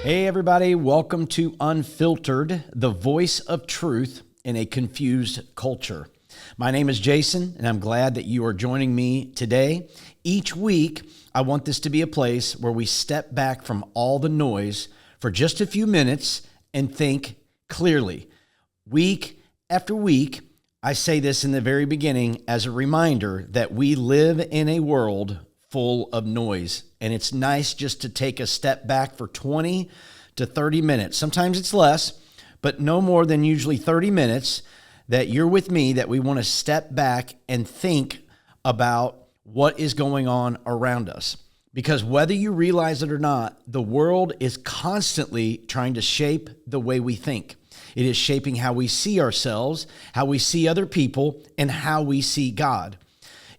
Hey, everybody. Welcome to Unfiltered, the voice of truth in a confused culture. My name is Jason, and I'm glad that you are joining me today. Each week, I want this to be a place where we step back from all the noise for just a few minutes and think clearly. Week after week, I say this in the very beginning as a reminder that we live in a world full of noise. And it's nice just to take a step back for 20 to 30 minutes. Sometimes it's less, but no more than usually 30 minutes that you're with me, that we want to step back and think about what is going on around us. Because whether you realize it or not, the world is constantly trying to shape the way we think. It is shaping how we see ourselves, how we see other people, and how we see God.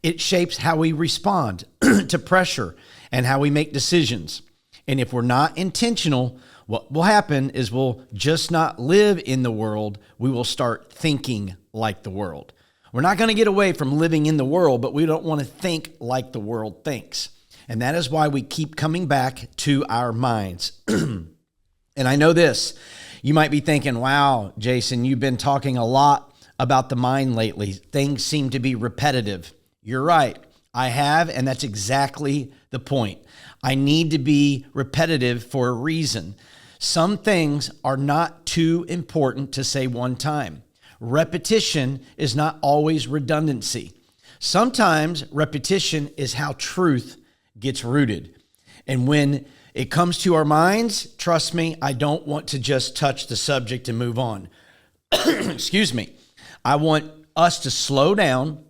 It shapes how we respond to pressure and how we make decisions. And if we're not intentional, what will happen is we'll just not live in the world. We will start thinking like the world. We're not going to get away from living in the world, but we don't want to think like the world thinks. And that is why we keep coming back to our minds. And I know this, you might be thinking, wow, Jason, you've been talking a lot about the mind lately. Things seem to be repetitive. You're right. I have, and that's exactly the point. I need to be repetitive for a reason. Some things are not too important to say one time. Repetition is not always redundancy. Sometimes repetition is how truth gets rooted. And when it comes to our minds, trust me, I don't want to just touch the subject and move on. Excuse me. I want us to slow down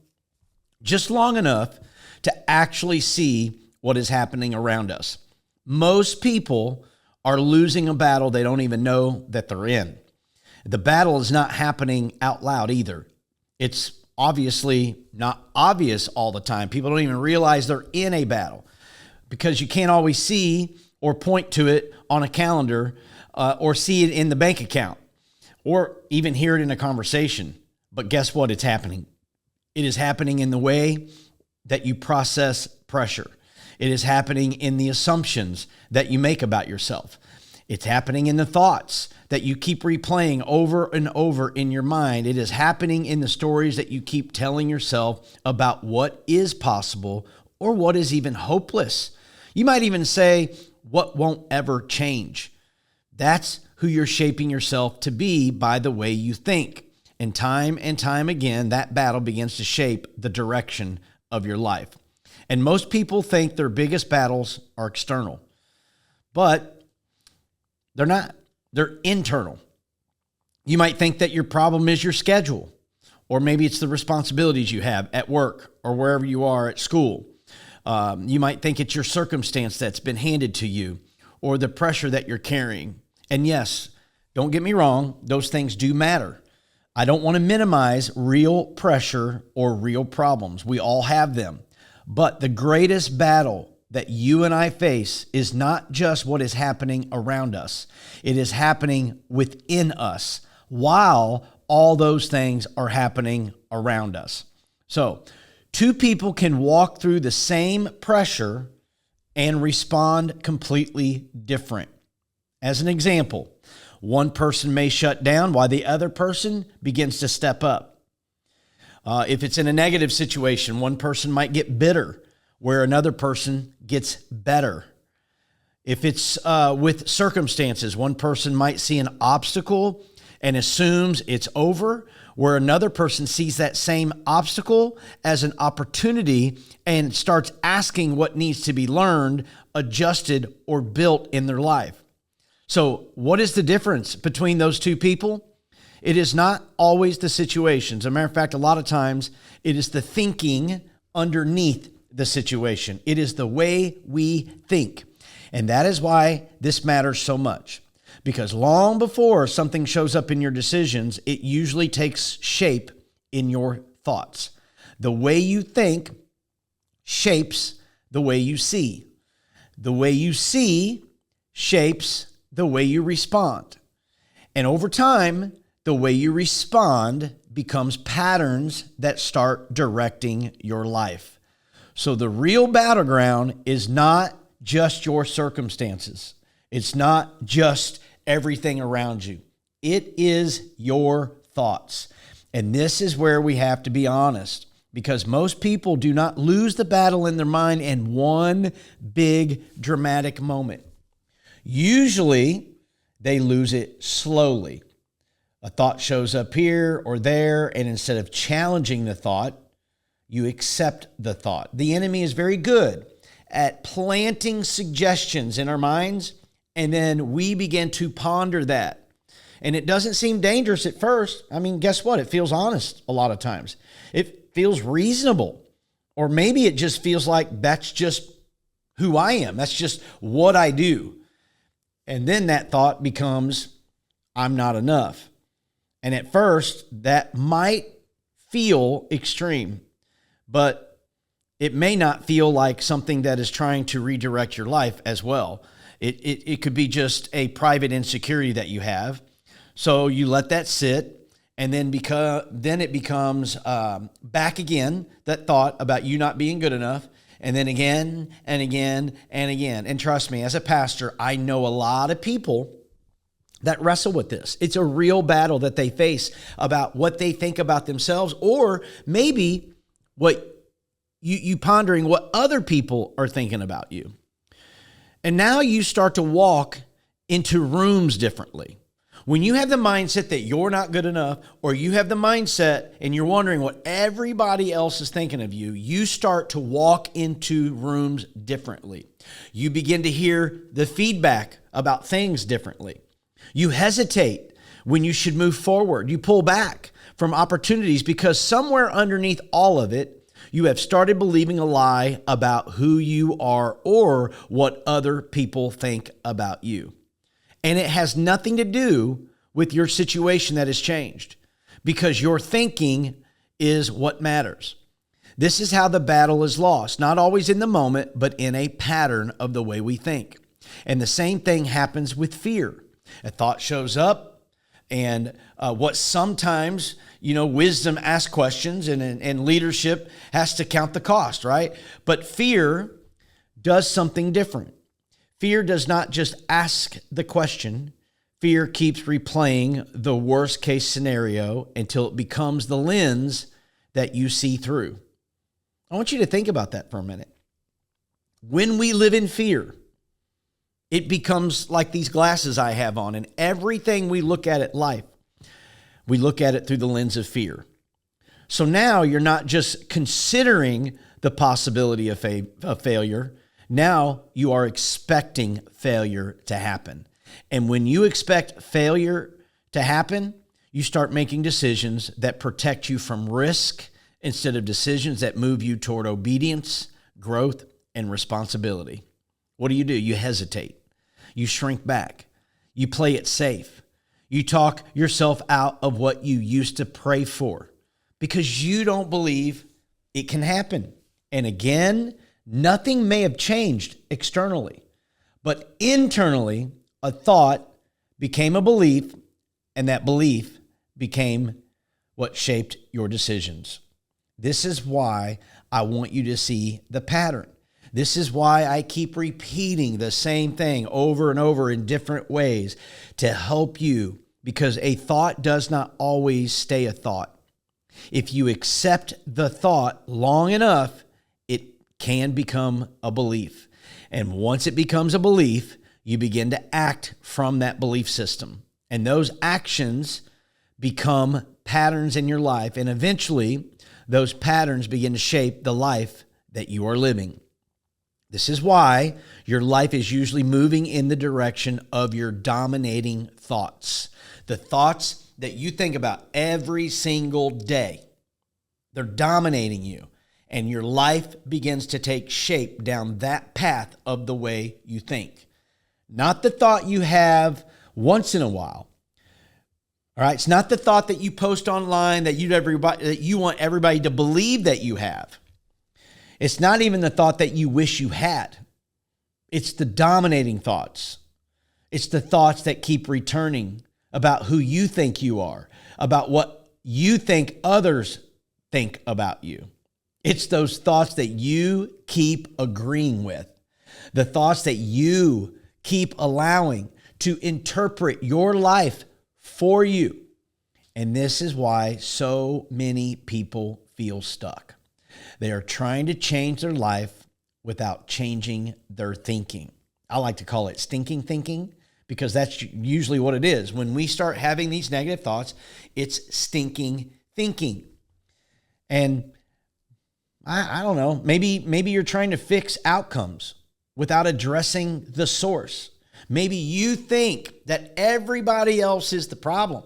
just long enough to actually see what is happening around us. Most people are losing a battle they don't even know that they're in. The battle is not happening out loud either. It's obviously not obvious all the time. People don't even realize they're in a battle because you can't always see or point to it on a calendar or see it in the bank account or even hear it in a conversation. But guess what? It's happening. It is happening in the way that you process pressure. It is happening in the assumptions that you make about yourself. It's happening in the thoughts that you keep replaying over and over in your mind. It is happening in the stories that you keep telling yourself about what is possible or what is even hopeless. You might even say, what won't ever change. That's who you're shaping yourself to be by the way you think. And time again, that battle begins to shape the direction of your life. And most people think their biggest battles are external, but they're not. They're internal. You might think that your problem is your schedule, or maybe it's the responsibilities you have at work or wherever you are at school. You might think it's your circumstance that's been handed to you or the pressure that you're carrying. And yes, don't get me wrong, those things do matter. I don't want to minimize real pressure or real problems. We all have them. But the greatest battle that you and I face is not just what is happening around us. It is happening within us while all those things are happening around us. So, two people can walk through the same pressure and respond completely different. As an example, one person may shut down while the other person begins to step up. If it's in a negative situation, one person might get bitter where another person gets better. If it's with circumstances, one person might see an obstacle and assumes it's over, where another person sees that same obstacle as an opportunity and starts asking what needs to be learned, adjusted, or built in their life. So what is the difference between those two people? It is not always the situations. As a matter of fact, a lot of times it is the thinking underneath the situation. It is the way we think. And that is why this matters so much. Because long before something shows up in your decisions, it usually takes shape in your thoughts. The way you think shapes the way you see. The way you see shapes the way you respond. And over time, the way you respond becomes patterns that start directing your life. So the real battleground is not just your circumstances. It's not just everything around you. It is your thoughts. And this is where we have to be honest, because most people do not lose the battle in their mind in one big dramatic moment. Usually, they lose it slowly. A thought shows up here or there, and instead of challenging the thought, you accept the thought. The enemy is very good at planting suggestions in our minds, and then we begin to ponder that. And it doesn't seem dangerous at first. I mean, guess what? It feels honest a lot of times. It feels reasonable. Or maybe it just feels like that's just who I am. That's just what I do. And then that thought becomes, I'm not enough. And at first, that might feel extreme, but it may not feel like something that is trying to redirect your life as well. It could be just a private insecurity that you have. So you let that sit, and then it becomes back again, that thought about you not being good enough, and then again and again and again. And trust me, as a pastor, I know a lot of people that wrestle with this. It's a real battle that they face about what they think about themselves, or maybe what you pondering what other people are thinking about you. And now you start to walk into rooms differently. When you have the mindset that you're not good enough, or you have the mindset and you're wondering what everybody else is thinking of you, you start to walk into rooms differently. You begin to hear the feedback about things differently. You hesitate when you should move forward. You pull back from opportunities because somewhere underneath all of it, you have started believing a lie about who you are or what other people think about you. And it has nothing to do with your situation that has changed, because your thinking is what matters. This is how the battle is lost, not always in the moment, but in a pattern of the way we think. And the same thing happens with fear. A thought shows up, and what sometimes, wisdom asks questions, and leadership has to count the cost, right? But fear does something different. Fear does not just ask the question. Fear keeps replaying the worst case scenario until it becomes the lens that you see through. I want you to think about that for a minute. When we live in fear, it becomes like these glasses I have on, and everything we look at life, we look at it through the lens of fear. So now you're not just considering the possibility of failure. Now you are expecting failure to happen. And when you expect failure to happen, you start making decisions that protect you from risk instead of decisions that move you toward obedience, growth, and responsibility. What do? You hesitate. You shrink back. You play it safe. You talk yourself out of what you used to pray for because you don't believe it can happen. And again, nothing may have changed externally, but internally, a thought became a belief, and that belief became what shaped your decisions. This is why I want you to see the pattern. This is why I keep repeating the same thing over and over in different ways to help you, because a thought does not always stay a thought. If you accept the thought long enough, it can become a belief. And once it becomes a belief, you begin to act from that belief system. And those actions become patterns in your life. And eventually, those patterns begin to shape the life that you are living. This is why your life is usually moving in the direction of your dominating thoughts. The thoughts that you think about every single day, they're dominating you. And your life begins to take shape down that path of the way you think. Not the thought you have once in a while. All right, it's not the thought that you post online that you want everybody to believe that you have. It's not even the thought that you wish you had. It's the dominating thoughts. It's the thoughts that keep returning about who you think you are, about what you think others think about you. It's those thoughts that you keep agreeing with, the thoughts that you keep allowing to interpret your life for you. And this is why so many people feel stuck. They are trying to change their life without changing their thinking. I like to call it stinking thinking, because that's usually what it is. When we start having these negative thoughts, it's stinking thinking. And I don't know, maybe you're trying to fix outcomes without addressing the source. Maybe you think that everybody else is the problem,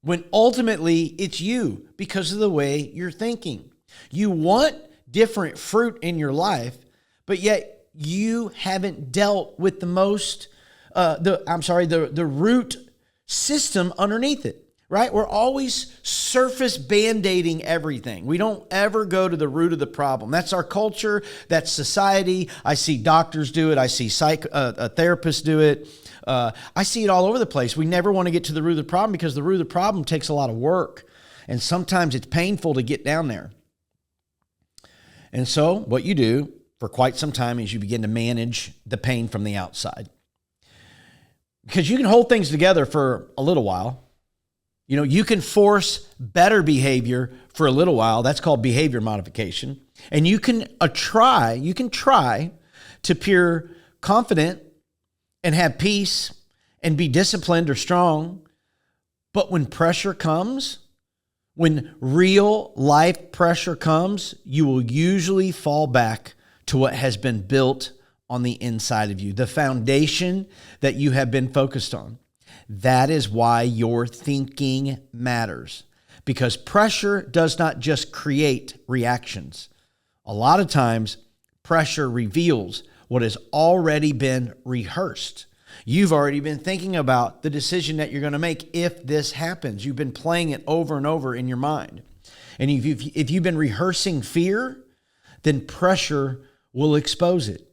when ultimately it's you because of the way you're thinking. You want different fruit in your life, but yet you haven't dealt with the root system underneath it, right? We're always surface band-aiding everything. We don't ever go to the root of the problem. That's our culture. That's society. I see doctors do it. I see therapists do it. I see it all over the place. We never want to get to the root of the problem because the root of the problem takes a lot of work. And sometimes it's painful to get down there. And so what you do for quite some time is you begin to manage the pain from the outside. Because you can hold things together for a little while. You know, you can force better behavior for a little while. That's called behavior modification. And you can try to appear confident and have peace and be disciplined or strong. But when pressure comes, when real life pressure comes, you will usually fall back to what has been built on the inside of you, the foundation that you have been focused on. That is why your thinking matters, because pressure does not just create reactions. A lot of times, pressure reveals what has already been rehearsed. You've already been thinking about the decision that you're going to make if this happens. You've been playing it over and over in your mind. And if you've been rehearsing fear, then pressure will expose it.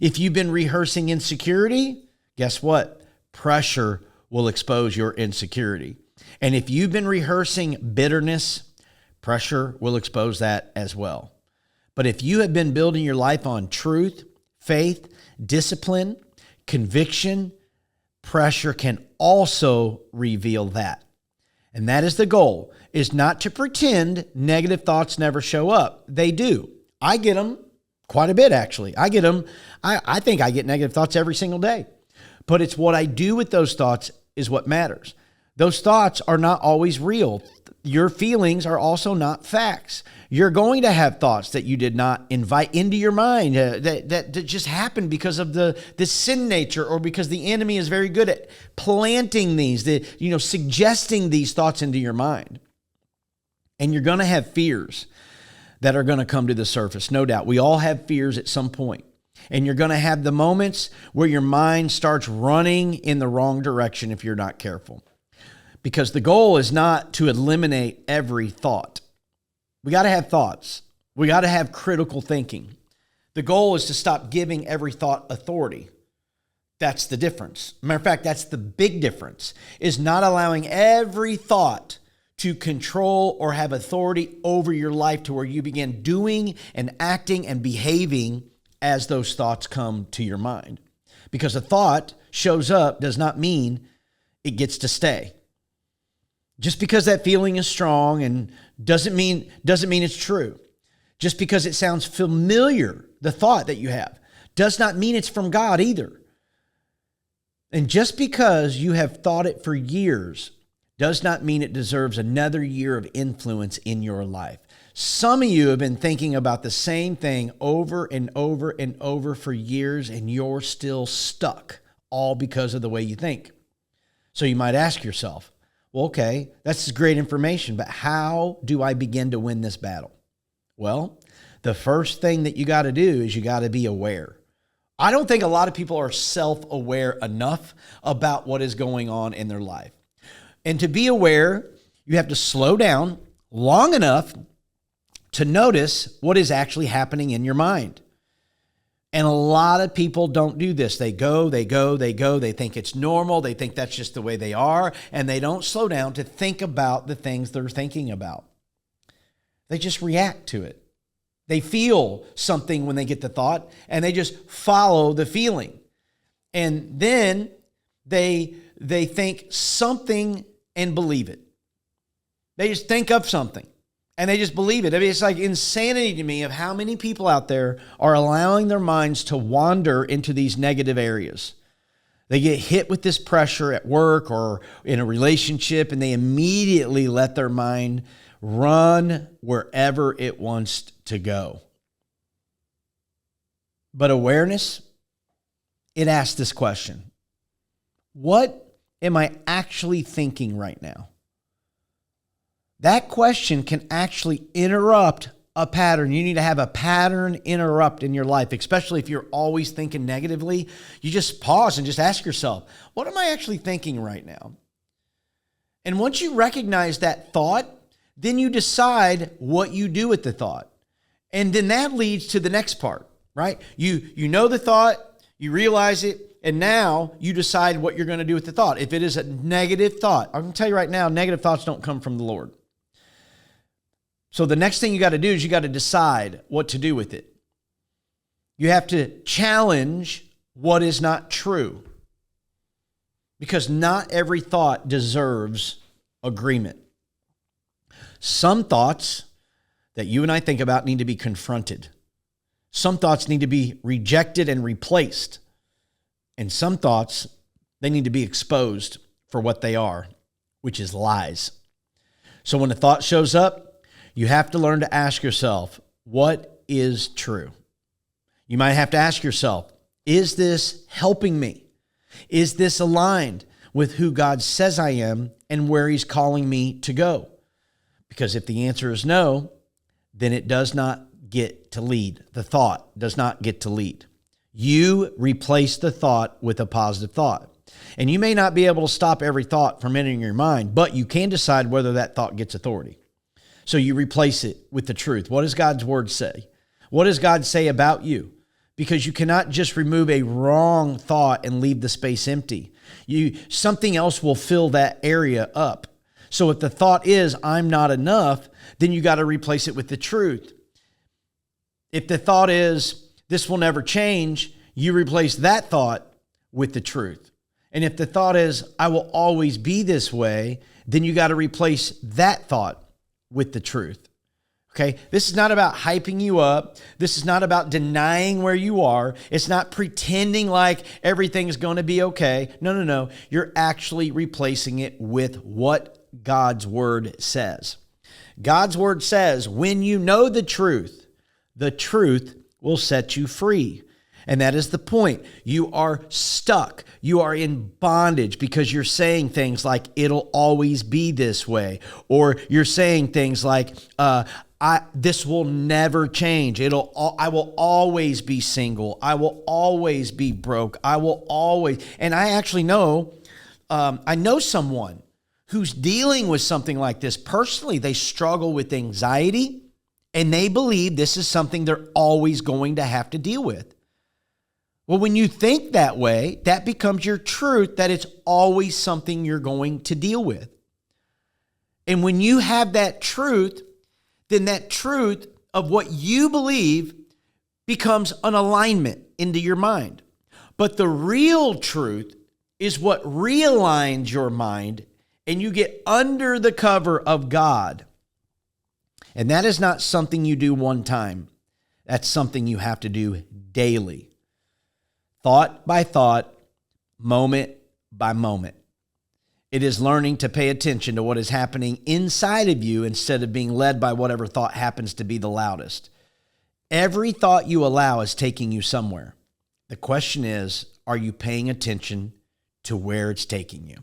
If you've been rehearsing insecurity, guess what? Pressure will expose your insecurity. And if you've been rehearsing bitterness, pressure will expose that as well. But if you have been building your life on truth, faith, discipline, conviction, pressure can also reveal that. And that is the goal, is not to pretend negative thoughts never show up. They do. I get them quite a bit, actually. I get them. I think I get negative thoughts every single day. But it's what I do with those thoughts is what matters. Those thoughts are not always real. Your feelings are also not facts. You're going to have thoughts that you did not invite into your mind that just happened because of the sin nature, or because the enemy is very good at planting these, suggesting these thoughts into your mind. And you're going to have fears that are going to come to the surface, no doubt. We all have fears at some point. And you're going to have the moments where your mind starts running in the wrong direction if you're not careful. Because the goal is not to eliminate every thought. We got to have thoughts. We got to have critical thinking. The goal is to stop giving every thought authority. That's the difference. Matter of fact, that's the big difference, is not allowing every thought to control or have authority over your life to where you begin doing and acting and behaving as those thoughts come to your mind. Because a thought shows up does not mean it gets to stay. Just because that feeling is strong and doesn't mean it's true. Just because it sounds familiar, the thought that you have, does not mean it's from God either. And just because you have thought it for years does not mean it deserves another year of influence in your life. Some of you have been thinking about the same thing over and over and over for years, and you're still stuck, all because of the way you think. So you might ask yourself, well, okay, that's great information, but how do I begin to win this battle? Well, the first thing that you got to do is you got to be aware. I don't think a lot of people are self-aware enough about what is going on in their life. And to be aware, you have to slow down long enough to notice what is actually happening in your mind. And a lot of people don't do this. They go. They think it's normal. They think that's just the way they are. And they don't slow down to think about the things they're thinking about. They just react to it. They feel something when they get the thought, and they just follow the feeling. And then they think something and believe it. They just think of something and they just believe it. I mean, it's like insanity to me of how many people out there are allowing their minds to wander into these negative areas. They get hit with this pressure at work or in a relationship, and they immediately let their mind run wherever it wants to go. But awareness, it asks this question: what am I actually thinking right now? That question can actually interrupt a pattern. You need to have a pattern interrupt in your life, especially if you're always thinking negatively. You just pause and just ask yourself, what am I actually thinking right now? And once you recognize that thought, then you decide what you do with the thought. And then that leads to the next part, right? You know the thought, you realize it, and now you decide what you're going to do with the thought. If it is a negative thought, I'm going to tell you right now, negative thoughts don't come from the Lord. So the next thing you got to do is you got to decide what to do with it. You have to challenge what is not true, because not every thought deserves agreement. Some thoughts that you and I think about need to be confronted. Some thoughts need to be rejected and replaced. And some thoughts, they need to be exposed for what they are, which is lies. So when a thought shows up, you have to learn to ask yourself, what is true? You might have to ask yourself, is this helping me? Is this aligned with who God says I am and where He's calling me to go? Because if the answer is no, then it does not get to lead. The thought does not get to lead. You replace the thought with a positive thought. And you may not be able to stop every thought from entering your mind, but you can decide whether that thought gets authority. So you replace it with the truth. What does God's word say? What does God say about you? Because you cannot just remove a wrong thought and leave the space empty. Something else will fill that area up. So if the thought is, I'm not enough, then you got to replace it with the truth. If the thought is, this will never change, you replace that thought with the truth. And if the thought is, I will always be this way, then you got to replace that thought with the truth. Okay? This is not about hyping you up. This is not about denying where you are. It's not pretending like everything's going to be okay. No. You're actually replacing it with what God's word says. God's word says, when you know the truth will set you free. And that is the point. You are stuck. You are in bondage because you're saying things like, it'll always be this way. Or you're saying things like, this will never change. I will always be single. I will always be broke. And I actually know, I know someone who's dealing with something like this. Personally, they struggle with anxiety and they believe this is something they're always going to have to deal with. Well, when you think that way, that becomes your truth, that it's always something you're going to deal with. And when you have that truth, then that truth of what you believe becomes an alignment into your mind. But the real truth is what realigns your mind, and you get under the cover of God. And that is not something you do one time. That's something you have to do daily. Thought by thought, moment by moment. It is learning to pay attention to what is happening inside of you instead of being led by whatever thought happens to be the loudest. Every thought you allow is taking you somewhere. The question is, are you paying attention to where it's taking you?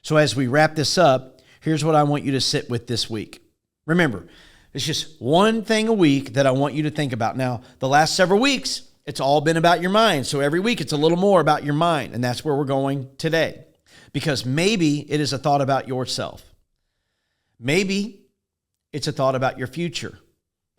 So as we wrap this up, here's what I want you to sit with this week. Remember, it's just one thing a week that I want you to think about. Now, the last several weeks, it's all been about your mind. So every week it's a little more about your mind. And that's where we're going today. Because maybe it is a thought about yourself. Maybe it's a thought about your future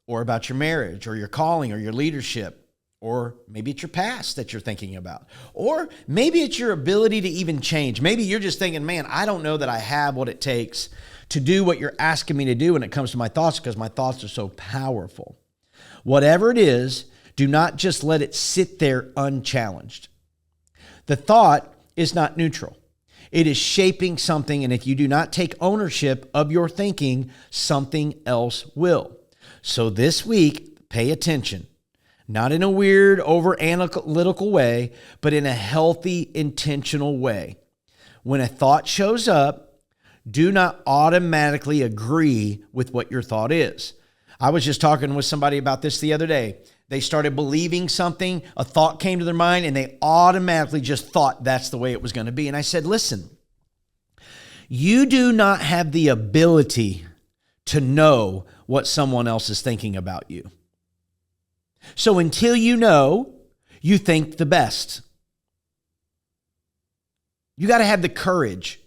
or about your marriage or your calling or your leadership. Or maybe it's your past that you're thinking about. Or maybe it's your ability to even change. Maybe you're just thinking, man, I don't know that I have what it takes to do what you're asking me to do when it comes to my thoughts because my thoughts are so powerful. Whatever it is, do not just let it sit there unchallenged. The thought is not neutral. It is shaping something, and if you do not take ownership of your thinking, something else will. So this week, pay attention. Not in a weird, over-analytical way, but in a healthy, intentional way. When a thought shows up, do not automatically agree with what your thought is. I was just talking with somebody about this the other day. They started believing something, a thought came to their mind, and they automatically just thought that's the way it was going to be. And I said, listen, you do not have the ability to know what someone else is thinking about you. So until you know, you think the best. You got to have the courage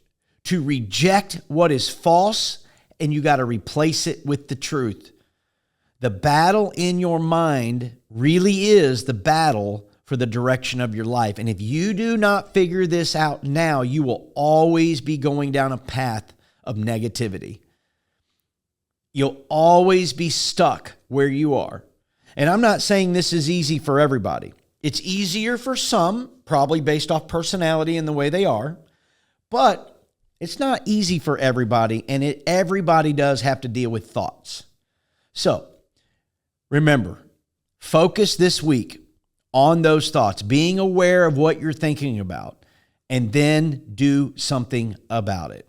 to reject what is false, and you got to replace it with the truth. The battle in your mind really is the battle for the direction of your life. And if you do not figure this out now, you will always be going down a path of negativity. You'll always be stuck where you are. And I'm not saying this is easy for everybody. It's easier for some, probably based off personality and the way they are, but it's not easy for everybody, and everybody does have to deal with thoughts. So, remember, focus this week on those thoughts, being aware of what you're thinking about, and then do something about it.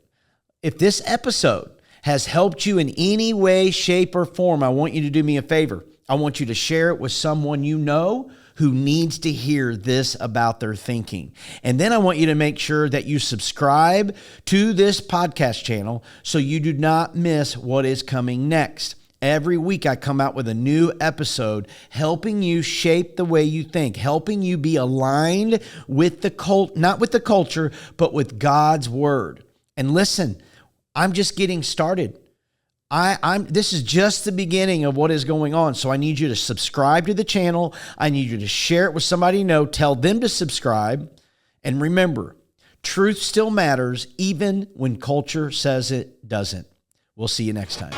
If this episode has helped you in any way, shape, or form, I want you to do me a favor. I want you to share it with someone you know who needs to hear this about their thinking. And then I want you to make sure that you subscribe to this podcast channel so you do not miss what is coming next. Every week I come out with a new episode helping you shape the way you think, helping you be aligned with the not with the culture, but with God's word. And listen, I'm just getting started. This is just the beginning of what is going on. So I need you to subscribe to the channel. I need you to share it with somebody you know. Tell them to subscribe. And remember, truth still matters even when culture says it doesn't. We'll see you next time.